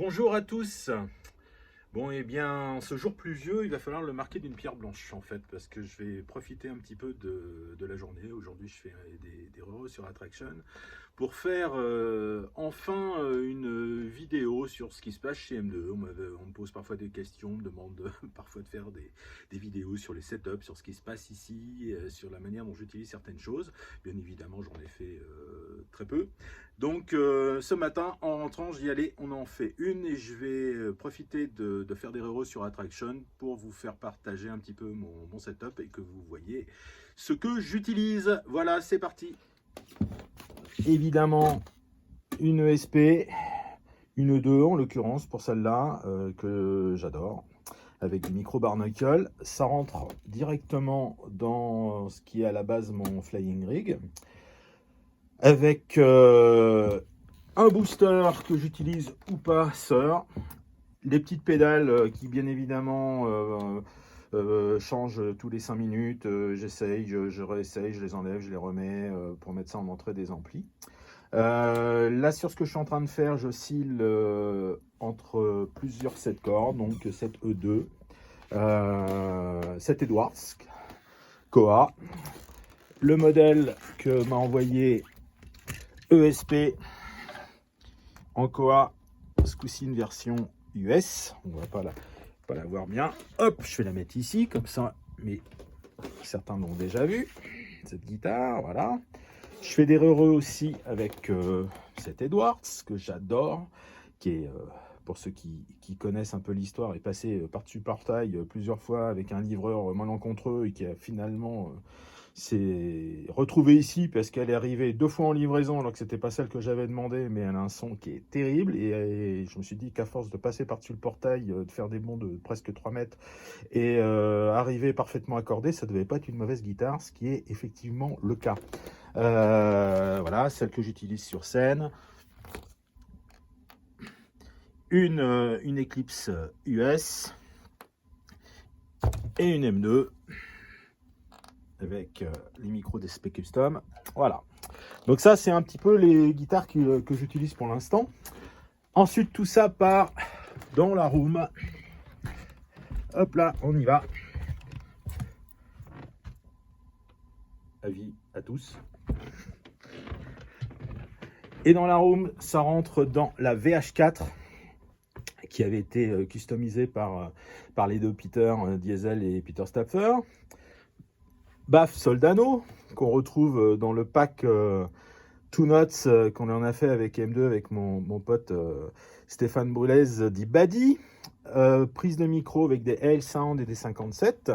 Bonjour à tous. Bon, eh bien, ce jour pluvieux, il va falloir le marquer d'une pierre blanche, en fait, parce que je vais profiter un petit peu de la journée. Aujourd'hui, je fais des reviews sur Attraction pour faire enfin une vidéo sur ce qui se passe chez M2. On me pose parfois des questions, on me demande parfois de faire des vidéos sur les setups, sur ce qui se passe ici, sur la manière dont j'utilise certaines choses. Bien évidemment, j'en ai fait très peu. Donc ce matin, en rentrant, je dis allez, on en fait une et je vais profiter de faire des reviews sur Attraction pour vous faire partager un petit peu mon setup et que vous voyez ce que j'utilise. Voilà, c'est parti. Évidemment, une ESP, une 2 en l'occurrence pour celle-là que j'adore, avec du micro barnacle. Ça rentre directement dans ce qui est à la base mon flying rig, avec un booster que j'utilise ou pas, les petites pédales qui bien évidemment changent tous les 5 minutes, j'essaye, je réessaye, je les enlève, je les remets pour mettre ça en entrée des amplis. Là sur ce que je suis en train de faire, j'oscille entre plusieurs 7 cordes, donc 7 E2, 7 Edwards, Koha, le modèle que m'a envoyé ESP en Koha, ce coup-ci une version US, on va pas la voir bien. Hop, je vais la mettre ici, comme ça, mais certains l'ont déjà vu, cette guitare, voilà. Je fais des heureux aussi avec cet Edwards, que j'adore, qui est, pour ceux qui connaissent un peu l'histoire, est passé par-dessus portail plusieurs fois avec un livreur malencontreux et qui a finalement s'est retrouvée ici parce qu'elle est arrivée 2 fois en livraison alors que c'était pas celle que j'avais demandé, mais elle a un son qui est terrible et je me suis dit qu'à force de passer par-dessus le portail, de faire des bonds de presque 3 mètres et arriver parfaitement accordé, ça devait pas être une mauvaise guitare, ce qui est effectivement le cas. Voilà, celle que j'utilise sur scène, une Eclipse US et une M2 avec les micros d'ESP Custom. Voilà, donc ça c'est un petit peu les guitares que j'utilise pour l'instant. Ensuite tout ça part dans la room. Hop là, on y va. Avis à tous. Et dans la room, ça rentre dans la VH4 qui avait été customisée par les deux Peter Diesel et Peter Stapfer. Baff Soldano, qu'on retrouve dans le pack Two Notes qu'on en a fait avec M2 avec mon pote Stéphane Boulez dit Buddy. Prise de micro avec des AL Sound et des 57.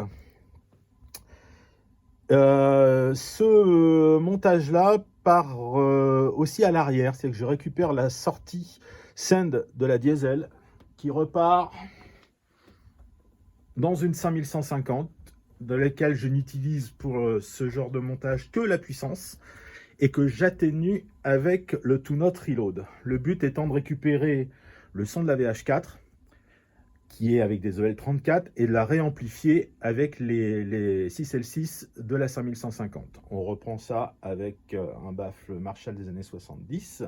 Ce montage-là part aussi à l'arrière, c'est que je récupère la sortie Send de la Diesel qui repart dans une 5150, de laquelle je n'utilise pour ce genre de montage que la puissance et que j'atténue avec le Two Note Reload. Le but étant de récupérer le son de la VH4 qui est avec des EL34 et de la réamplifier avec les 6L6 de la 5150. On reprend ça avec un baffle Marshall des années 70,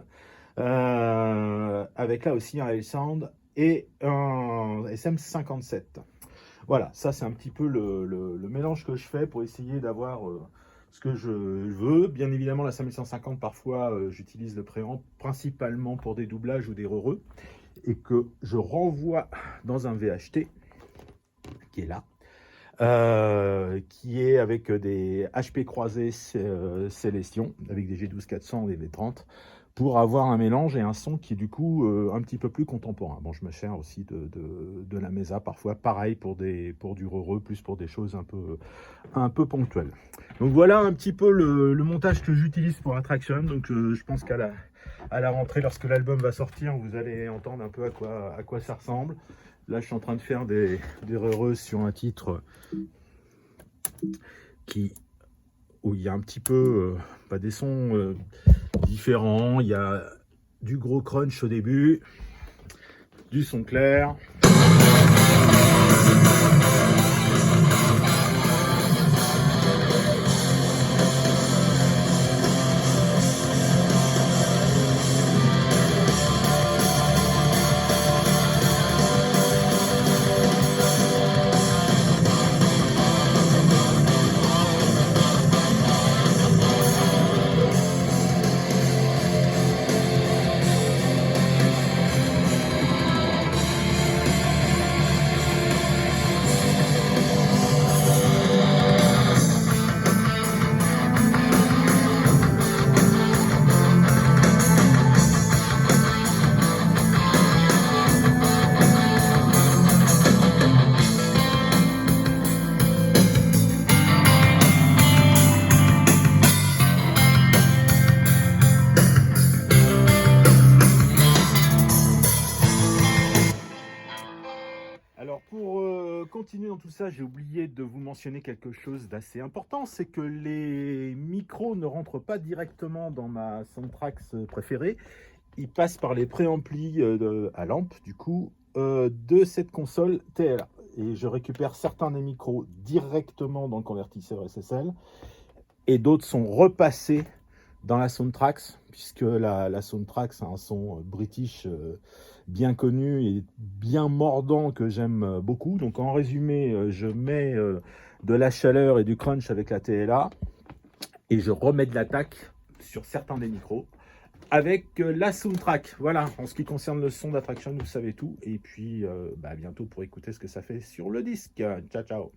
avec là aussi un L-Sound et un SM57. Voilà, ça c'est un petit peu le mélange que je fais pour essayer d'avoir ce que je veux. Bien évidemment, la 5150, parfois, j'utilise le préamp principalement pour des doublages ou des heureux, et que je renvoie dans un VHT, qui est là, qui est avec des HP croisés Célestion, avec des G12 400 et des V30, pour avoir un mélange et un son qui est du coup un petit peu plus contemporain. Bon, je me sers aussi de la Mesa parfois, pareil pour du heureux, plus pour des choses un peu ponctuelles. Donc voilà un petit peu le montage que j'utilise pour Attraction. Donc je pense qu'à la rentrée, lorsque l'album va sortir, vous allez entendre un peu à quoi ça ressemble. Là, je suis en train de faire des heureux sur un titre où il y a un petit peu des sons différents. Il y a du gros crunch au début, du son clair. Alors pour continuer dans tout ça, j'ai oublié de vous mentionner quelque chose d'assez important, c'est que les micros ne rentrent pas directement dans ma Soundtrax préférée, ils passent par les préamplis à lampe du coup de cette console TLA. Et je récupère certains des micros directement dans le convertisseur SSL et d'autres sont repassés dans la Soundtrax, puisque la Soundtrax a un son british bien connu et bien mordant que j'aime beaucoup. Donc en résumé, je mets de la chaleur et du crunch avec la TLA et je remets de l'attaque sur certains des micros avec la Soundtrack. Voilà, en ce qui concerne le son d'Attraction, vous savez tout. Et puis à bientôt pour écouter ce que ça fait sur le disque. Ciao, ciao.